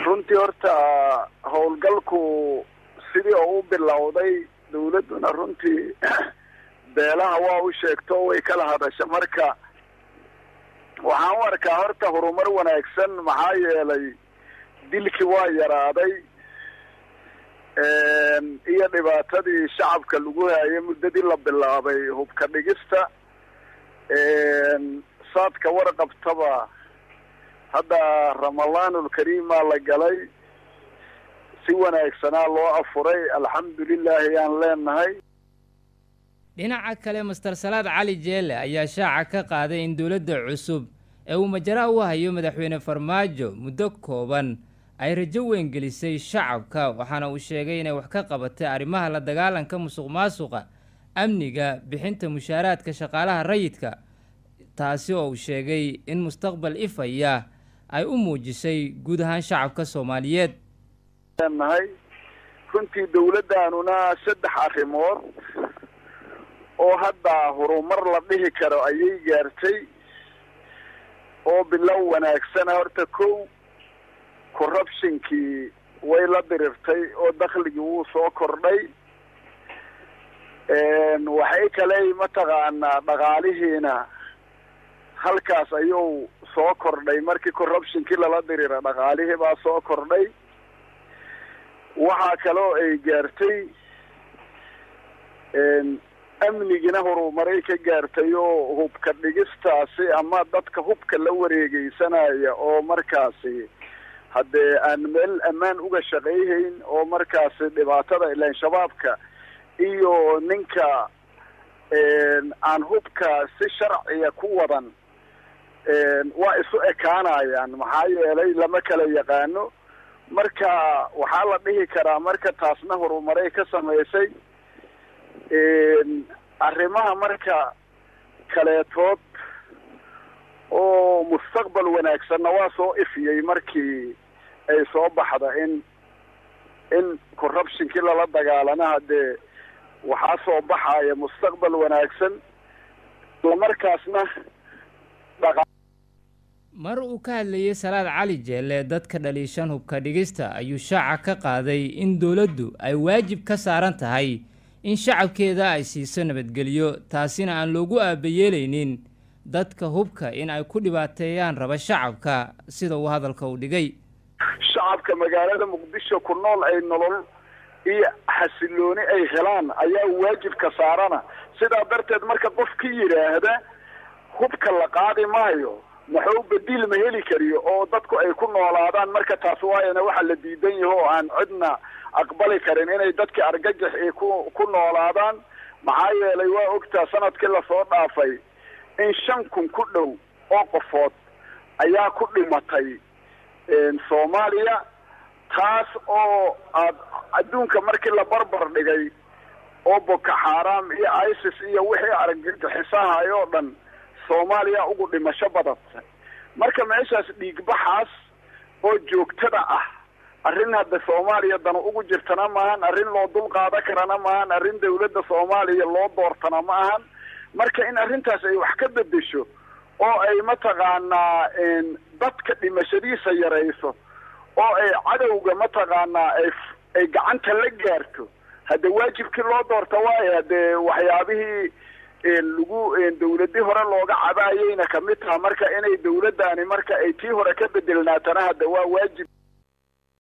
runtii horta howlgalku sidii uu bilowday dawladuna runtii beelaha waa u sheegto way kala hadashay marka waxaan u arkaa horta horumar wanaagsan maxaa yeelay dilkii waa yaraaday iyo dhibaatadii shacabka lagu hayay muddadii la bilaabay hubka dhigista saadka warqabtaba hadda ramadaanul kariima la galay si wanaagsanaa loo afuray alxamdulillaah ayaan leenahay. dhinaca kale Master Salaad Cali Jeelle ayaa shaaca ka qaaday in dawladda cusub ee uu majara u hayo madaxweyne Farmaajo muddo kooban ay rajo weyn gelisay shacabka waxaana uu sheegay inay wax ka qabatay arrimaha la dagaalanka musuqmaasuqa amniga bixinta mushaaraadka shaqaalaha rayidka taasi oo uu sheegay in mustaqbal ifaya ay u muujisay guud ahaan shacabka Soomaaliyeed. runtii dawladdaanuna saddex arrimood oo hadda horumar la dhihi karo ayay gaartay oo bilow wanaagsan horta corruptionkii way la dirirtay oo dakhligii wuu soo kordhay waxay kale mataqaanaa dhaqaalihiina halkaas ayuu soo kordhay markii corruptionkii lala dirira dhaqaalihii baa soo kordhay waxaa kaloo ay gaartay amnigina horumaray ka gaartay oo hubka dhigistaasi ama dadka hubka la wareegaysanaya oo markaasi haddee aan meel ammaan uga shaqayhayn oo markaasi dhibaatada ilaan shabaabka iyo ninka aan hubka si sharciya ku wadan waa isu ekaanayaan maxaa yeelay lama kala yaqaano marka waxaa la dhihi karaa marka taasna horumaray ka samaysay arrimaha marka kaleetood oo mustaqbal wanaagsanna waa soo ifiyey markii ay soo baxda in corruptionkii lala dagaalana haddee waxaa soo baxaya mustaqbal wanaagsan islamarkaasna mar uu ka hadlayay Salaad Cali Jeelle dadka dhaliishan hubka dhigista ayuu shaaca ka qaaday in dawladdu ay waajib ka saaran tahay in shacabkeeda ay siiso nabadgelyo taasina aan loogu aabayeelaynin dadka hubka in ay ku dhibaateeyaan raba shacabka sida uu hadalka u dhigay. shacabka magaalada Muqdisho ku nool ay nolol iyo xasilooni ay helaan ayaa waajib ka saarana sidaa darteed marka qofkii yiraahda hubka la qaadi maayo maxuu bedel ma heli kariyo oo dadku ay ku noolaadaan marka taas waayana waxa la diidan yahay oo aan cidna aqbali karin inay dadka argagax ay ku noolaadaan maxaa yeelay waa ogtaa sanadkii la soo dhaafay in 5,000 ku dhow oo qofood ayaa ku dhimatay Soomaaliya taas oo adduunka markii la barbar dhigay oo Boko Haram iyo ISIS iyo wixii argagixisaha oo dhan Soomaaliya ugu dhimasho badan marka meeshaas dhiigbaxaas oo joogtada ah arrin hadda Soomaaliya dan ugu jirtana maahan arrin loo dul qaada karana maahan arrin dawladda Soomaaliya loo doortana maahan marka in arrintaas ay wax ka bedesho oo ay mataqaanaa dadka dhimashadiisa yareyso oo ay cadawga mataqaanaa ay gacanta la gaarto hadda waajibkii loo doorta waa hadda waxyaabihii lagu dawladii hore looga cabaayayna kamid tahay marka inay dawladdaani marka ay tii hore ka bedelnaatana hadda waa waajib